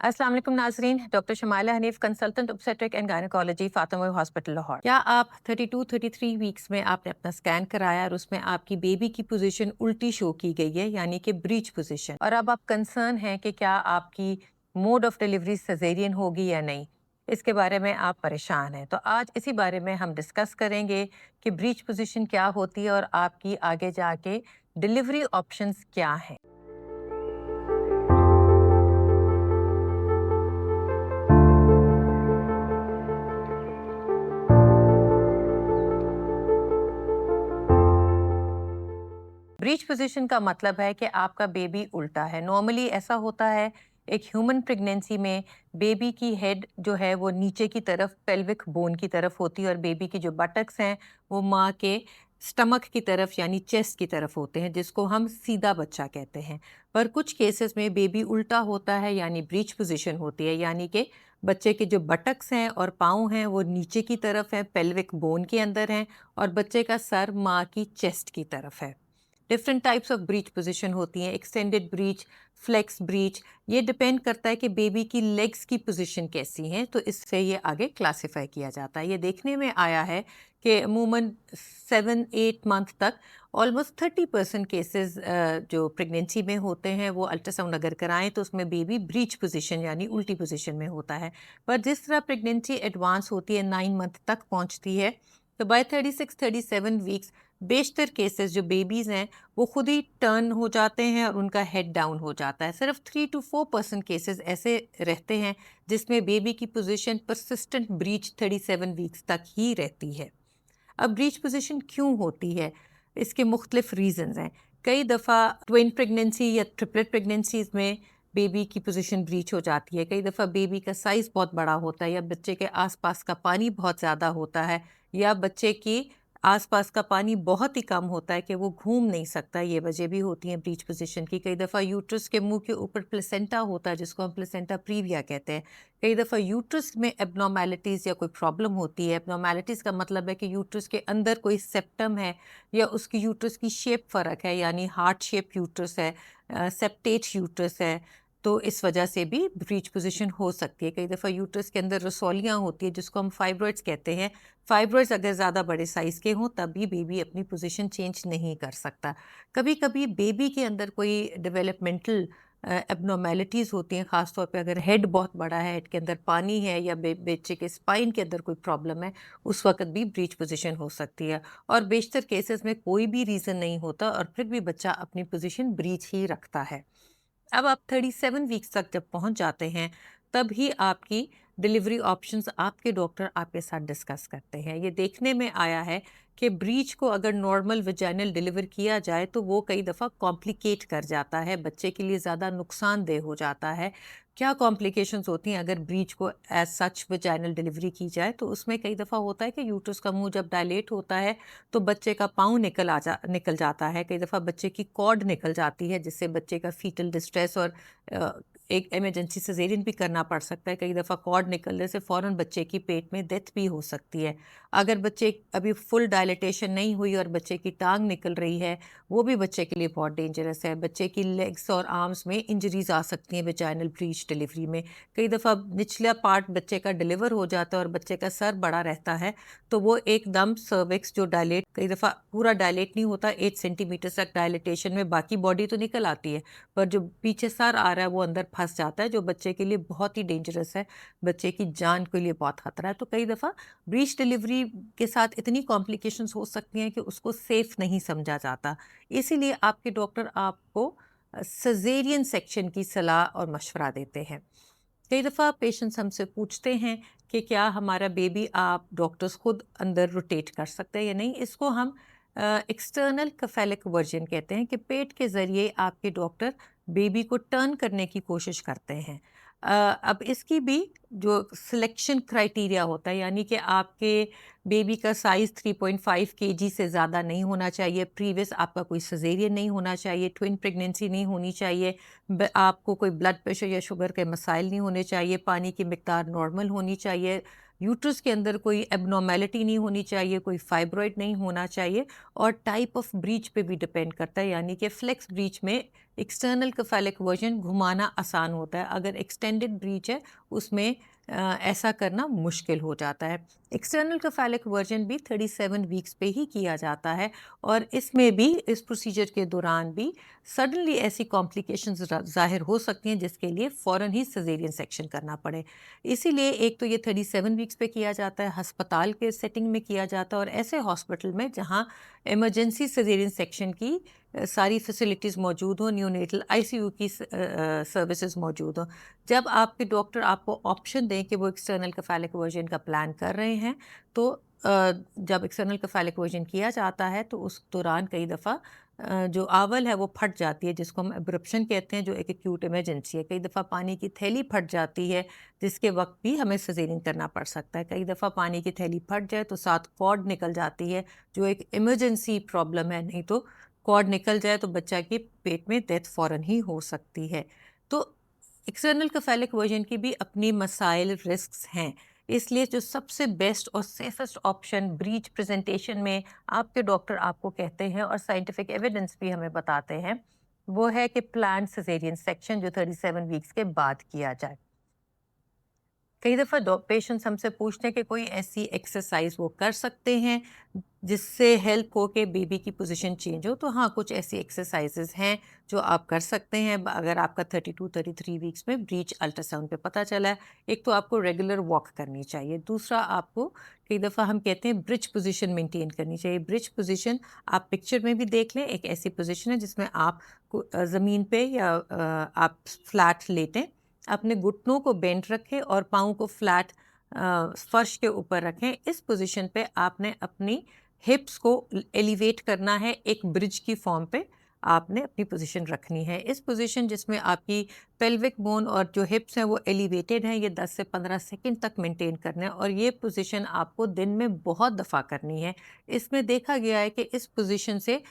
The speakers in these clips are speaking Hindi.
अस्सलाम वालेकुम नाजरीन। Doctor Shumaila Hanif, consultant obstetric and gynaecology, Fatima hospital Lahore. क्या आप 32-33 वीक्स में आपने अपना स्कैन कराया और उसमें आपकी बेबी की पोजीशन उल्टी शो की गई है, यानी कि ब्रीच पोजीशन, और अब आप कंसर्न हैं कि क्या आपकी मोड ऑफ डिलीवरी सजेरियन होगी या नहीं? इसके बारे में आप परेशान हैं, तो आज इसी बारे में हम डिस्कस करेंगे कि ब्रीच पोजीशन क्या होती है और आपकी आगे जाके डिलीवरी ऑप्शंस क्या हैं। ब्रीच पोजीशन का मतलब है कि आपका बेबी उल्टा है। नॉर्मली ऐसा होता है एक ह्यूमन प्रेगनेंसी में, बेबी की हेड जो है वो नीचे की तरफ पेल्विक बोन की तरफ होती है और बेबी की जो बटक्स हैं वो माँ के स्टमक की तरफ यानी चेस्ट की तरफ होते हैं, जिसको हम सीधा बच्चा कहते हैं। पर कुछ केसेस में बेबी उल्टा होता है यानी ब्रीच पोजीशन होती है, यानी कि बच्चे के जो बटक्स हैं और पाँव हैं वो नीचे की तरफ हैं, पेल्विक बोन के अंदर हैं, और बच्चे का सर माँ की चेस्ट की तरफ है। Different types of breach position होती हैं, एक्सटेंडेड ब्रीच, फ्लेक्स ब्रीच। ये डिपेंड करता है कि बेबी की लेग्स की पोजीशन कैसी हैं, तो इससे ये आगे क्लासिफाई किया जाता है। ये देखने में आया है कि अमूमन 7-8 मंथ तक ऑलमोस्ट 30% केसेस जो प्रेगनेंसी में होते हैं वो अल्ट्रासाउंड अगर कराएं तो उसमें बेबी ब्रीच पोजीशन यानी उल्टी पोजीशन में होता है। पर जिस तरह प्रेगनेंसी एडवांस होती है, 9 मंथ तक पहुंचती है, तो बाय 36-37 वीक्स बेशतर केसेस जो बेबीज़ हैं वो खुद ही टर्न हो जाते हैं और उनका हेड डाउन हो जाता है। सिर्फ 3 to 4% केसेस ऐसे रहते हैं जिसमें बेबी की पोजीशन परसिस्टेंट ब्रीच 37 वीक्स तक ही रहती है। अब ब्रीच पोजीशन क्यों होती है? इसके मुख्तलिफ रीजंस हैं। कई दफ़ा ट्विन प्रेगनेंसी या ट्रिपलेट प्रेगनेंसीज में बेबी की पोजीशन ब्रीच हो जाती है। कई दफ़ा बेबी का साइज़ बहुत बड़ा होता है, या बच्चे के आसपास का पानी बहुत ज़्यादा होता है, या बच्चे की आसपास का पानी बहुत ही कम होता है कि वो घूम नहीं सकता। ये वजह भी होती हैं ब्रीच पोजीशन की। कई दफ़ा यूट्रस के मुंह के ऊपर प्लेसेंटा होता है, जिसको हम प्लेसेंटा प्रीविया कहते हैं। कई दफ़ा यूट्रस में एब्नॉर्मेलिटीज़ या कोई प्रॉब्लम होती है। एब्नॉर्मेलिटीज़ का मतलब है कि यूट्रस के अंदर कोई सेप्टम है, या उसकी यूट्रस की शेप फ़र्क है, यानी हार्ट शेप यूट्रस है, सेप्टेट यूट्रस है, तो इस वजह से भी ब्रीच पोजीशन हो सकती है। कई दफ़ा यूट्रस के अंदर रसौलियाँ होती है, जिसको हम फाइब्रॉइड्स कहते हैं। फाइब्रॉइड्स अगर ज़्यादा बड़े साइज़ के हों तब भी बेबी अपनी पोजीशन चेंज नहीं कर सकता। कभी कभी बेबी के अंदर कोई डेवलपमेंटल एब्नॉर्मेलिटीज़ होती हैं, ख़ास तौर पे अगर हेड बहुत बड़ा है, हेड के अंदर पानी है, या बच्चे के स्पाइन के अंदर कोई प्रॉब्लम है, उस वक्त भी ब्रीच पोजीशन हो सकती है। और बेशतर केसेस में कोई भी रीज़न नहीं होता और फिर भी बच्चा अपनी पोजीशन ब्रीच ही रखता है। अब आप 37 वीक्स तक जब पहुंच जाते हैं, तब ही आपकी डिलीवरी ऑप्शंस आपके डॉक्टर आपके साथ डिस्कस करते हैं। ये देखने में आया है कि ब्रीच को अगर नॉर्मल वजाइनल डिलीवर किया जाए तो वो कई दफ़ा कॉम्प्लिकेट कर जाता है, बच्चे के लिए ज़्यादा नुकसानदेह हो जाता है। क्या कॉम्प्लिकेशंस होती हैं अगर ब्रीच को एज सच वजाइनल डिलीवरी की जाए? तो उसमें कई दफ़ा होता है कि यूट्रस का मुंह जब डायलेट होता है तो बच्चे का पाँव निकल जाता है। कई दफ़ा बच्चे की कॉर्ड निकल जाती है, जिससे बच्चे का फीटल डिस्ट्रेस और अ, एक इमरजेंसी सिज़ेरियन भी करना पड़ सकता है। कई दफ़ा कॉर्ड निकलने से फ़ौरन बच्चे की पेट में डेथ भी हो सकती है। अगर बच्चे अभी फुल डायलिटेशन नहीं हुई और बच्चे की टाँग निकल रही है, वो भी बच्चे के लिए बहुत डेंजरस है। बच्चे की लेग्स और आर्म्स में इंजरीज़ आ सकती हैं वजाइनल ब्रीच डिलीवरी में। कई दफ़ा निचला पार्ट बच्चे का डिलीवर हो जाता है और बच्चे का सर बड़ा रहता है, तो वो एकदम सर्विक्स जो डायलेट, कई दफ़ा पूरा डायलेट नहीं होता, 8 सेंटीमीटर तक डायलिटेशन में बाकी बॉडी तो निकल आती है, पर जो पीछे सर आ रहा है वो अंदर फंस जाता है, जो बच्चे के लिए बहुत ही डेंजरस है, बच्चे की जान के लिए बहुत खतरा है। तो कई दफ़ा ब्रीच डिलीवरी के साथ इतनी कॉम्प्लिकेशंस हो सकती हैं कि उसको सेफ नहीं समझा जाता। इसीलिए आपके डॉक्टर आपको सजेरियन सेक्शन की सलाह और मशवरा देते हैं। कई दफ़ा पेशेंट्स हमसे पूछते हैं कि क्या हमारा बेबी आप डॉक्टर्स खुद अंदर रोटेट कर सकते हैं या नहीं? इसको हम एक्सटर्नल कफेलिक वर्जन कहते हैं, कि पेट के ज़रिए आपके डॉक्टर बेबी को टर्न करने की कोशिश करते हैं। अब इसकी भी जो सिलेक्शन क्राइटेरिया होता है, यानी कि आपके बेबी का साइज़ 3.5 केजी से ज़्यादा नहीं होना चाहिए, प्रीवियस आपका कोई सिज़ेरियन नहीं होना चाहिए, ट्विन प्रेगनेंसी नहीं होनी चाहिए, आपको कोई ब्लड प्रेशर या शुगर के मसाइल नहीं होने चाहिए, पानी की मिकदार नॉर्मल होनी चाहिए, यूट्रस के अंदर कोई एबनॉर्मेलिटी नहीं होनी चाहिए, कोई फाइब्रॉइड नहीं होना चाहिए, और टाइप ऑफ ब्रीच पे भी डिपेंड करता है, यानी कि फ्लेक्स ब्रीच में एक्सटर्नल कफेलिक वर्जन घुमाना आसान होता है, अगर एक्सटेंडेड ब्रीच है उसमें ऐसा करना मुश्किल हो जाता है। एक्सटर्नल कफेलिक वर्जन भी 37 वीक्स पे ही किया जाता है, और इसमें भी इस प्रोसीजर के दौरान भी सडनली ऐसी कॉम्प्लिकेशंस ज़ाहिर हो सकती हैं जिसके लिए फ़ौरन ही सिजेरियन सेक्शन करना पड़े। इसीलिए एक तो ये 37 वीक्स पे किया जाता है, अस्पताल के सेटिंग में किया जाता है, और ऐसे हॉस्पिटल में जहाँ इमरजेंसी सिजेरियन सेक्शन की सारी फैसिलिटीज़ मौजूद हो, नियोनेटल आईसीयू की सर्विसेज मौजूद हो। जब आपके डॉक्टर आपको ऑप्शन दें कि वो एक्सटर्नल कफेलिक वर्जन का प्लान कर रहे हैं, तो जब एक्सटर्नल कफेलिक वर्जन किया जाता है तो उस दौरान कई दफ़ा जो आवल है वो फट जाती है, जिसको हम एब्रप्शन कहते हैं, जो एक एक्यूट इमरजेंसी है। कई दफ़ा पानी की थैली फट जाती है, जिसके वक्त भी हमें सिजेरियन करना पड़ सकता है। कई दफ़ा पानी की थैली फट जाए तो साथ कॉर्ड निकल जाती है, जो एक इमरजेंसी प्रॉब्लम है, नहीं तो कॉर्ड निकल जाए तो बच्चा के पेट में डेथ फ़ौरन ही हो सकती है। तो एक्सटर्नल कफेलिक वर्जन की भी अपनी मसाइल रिस्क्स हैं, इसलिए जो सबसे बेस्ट और सेफेस्ट ऑप्शन ब्रीच प्रेजेंटेशन में आपके डॉक्टर आपको कहते हैं और साइंटिफिक एविडेंस भी हमें बताते हैं, वो है कि प्लान सिजेरियन सेक्शन जो 37 वीक्स के बाद किया जाए। कई दफ़ा पेशेंट्स हमसे पूछते हैं कि कोई ऐसी एक्सरसाइज वो कर सकते हैं जिससे हेल्प हो के बेबी की पोजीशन चेंज हो। तो हाँ, कुछ ऐसी एक्सरसाइजेज हैं जो आप कर सकते हैं अगर आपका 32-33 वीक्स में ब्रीच अल्ट्रासाउंड पे पता चला है। एक तो आपको रेगुलर वॉक करनी चाहिए, दूसरा आपको कई दफ़ा हम कहते हैं ब्रिज पोजीशन मेंटेन करनी चाहिए। ब्रिज पोजीशन आप पिक्चर में भी देख लें, एक ऐसी पोजीशन है जिसमें आप ज़मीन पे या आप फ्लैट लेटें, अपने घुटनों को बेंड रखें और पाँव को फ्लैट फर्श के ऊपर रखें। इस पोजीशन पे आपने अपनी हिप्स को एलिवेट करना है, एक ब्रिज की फॉर्म पे आपने अपनी पोजीशन रखनी है। इस पोजीशन जिसमें आपकी पेल्विक बोन और जो हिप्स हैं वो एलिवेटेड हैं, ये 10 से 15 सेकंड तक मेंटेन करना है, और ये पोजीशन आपको दिन में बहुत दफ़ा करनी है। इसमें देखा गया है कि इस पोजीशन से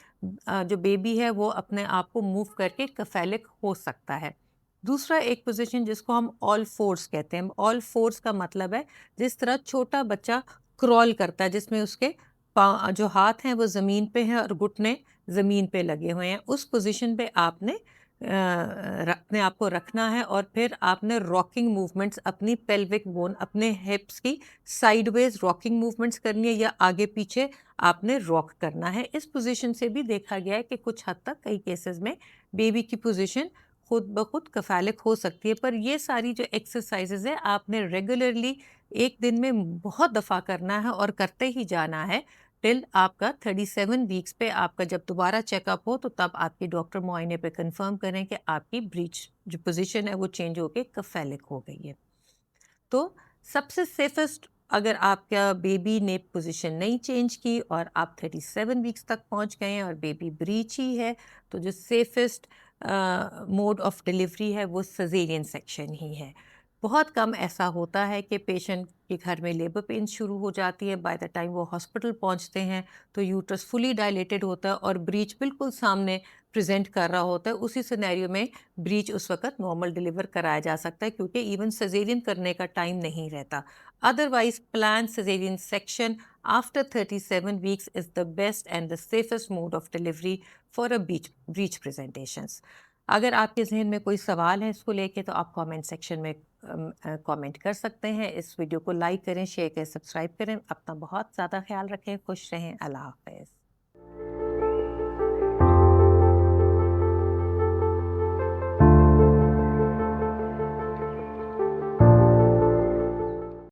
जो बेबी है वो अपने आप को मूव करके कफेलिक हो सकता है। दूसरा एक पोजीशन जिसको हम ऑल फोर्स कहते हैं। ऑल फोर्स का मतलब है जिस तरह छोटा बच्चा क्रॉल करता है, जिसमें उसके जो हाथ हैं वो ज़मीन पे हैं और घुटने ज़मीन पे लगे हुए हैं। उस पोजीशन पे आपने अपने आप को रखना है, और फिर आपने रॉकिंग मूवमेंट्स अपनी पेल्विक बोन, अपने हिप्स की साइडवेज रॉकिंग मूवमेंट्स करनी है, या आगे पीछे आपने रॉक करना है। इस पोजीशन से भी देखा गया है कि कुछ हद तक कई केसेस में बेबी की पोजीशन खुद ब खुद कफालिक हो सकती है। पर ये सारी जो एक्सरसाइजेज है आपने रेगुलरली एक दिन में बहुत दफ़ा करना है और करते ही जाना है टिल आपका 37 वीक्स पे आपका जब दोबारा चेकअप हो, तो तब आपके डॉक्टर मुआयने पे कंफर्म करें कि आपकी ब्रीच जो पोजीशन है वो चेंज होके कफेलिक हो गई है। तो सबसे सेफेस्ट, अगर आपका बेबी ने पोजीशन नहीं चेंज की और आप 37 वीक्स तक पहुंच गए हैं और बेबी ब्रीच ही है, तो जो सेफेस्ट मोड ऑफ डिलीवरी है वो सजेरियन सेक्शन ही है। बहुत कम ऐसा होता है कि पेशेंट के घर में लेबर पेन शुरू हो जाती है, बाय द टाइम वो हॉस्पिटल पहुंचते हैं तो यूट्रस फुली डायलेटेड होता है और ब्रीच बिल्कुल सामने प्रेजेंट कर रहा होता है। उसी सिनेरियो में ब्रीच उस वक्त नॉर्मल डिलीवर कराया जा सकता है, क्योंकि इवन सजेरियन करने का टाइम नहीं रहता। Otherwise plan caesarean section after 37 weeks is the best and the safest mode of delivery for a breach presentations. अगर आपके जहन में कोई सवाल है इसको लेके, तो आप कमेंट सेक्शन में कमेंट कर सकते हैं। इस वीडियो को लाइक करें, शेयर करें, सब्सक्राइब करें। अपना बहुत ज़्यादा ख्याल रखें, खुश रहें। अल्लाह हाफ़िज़।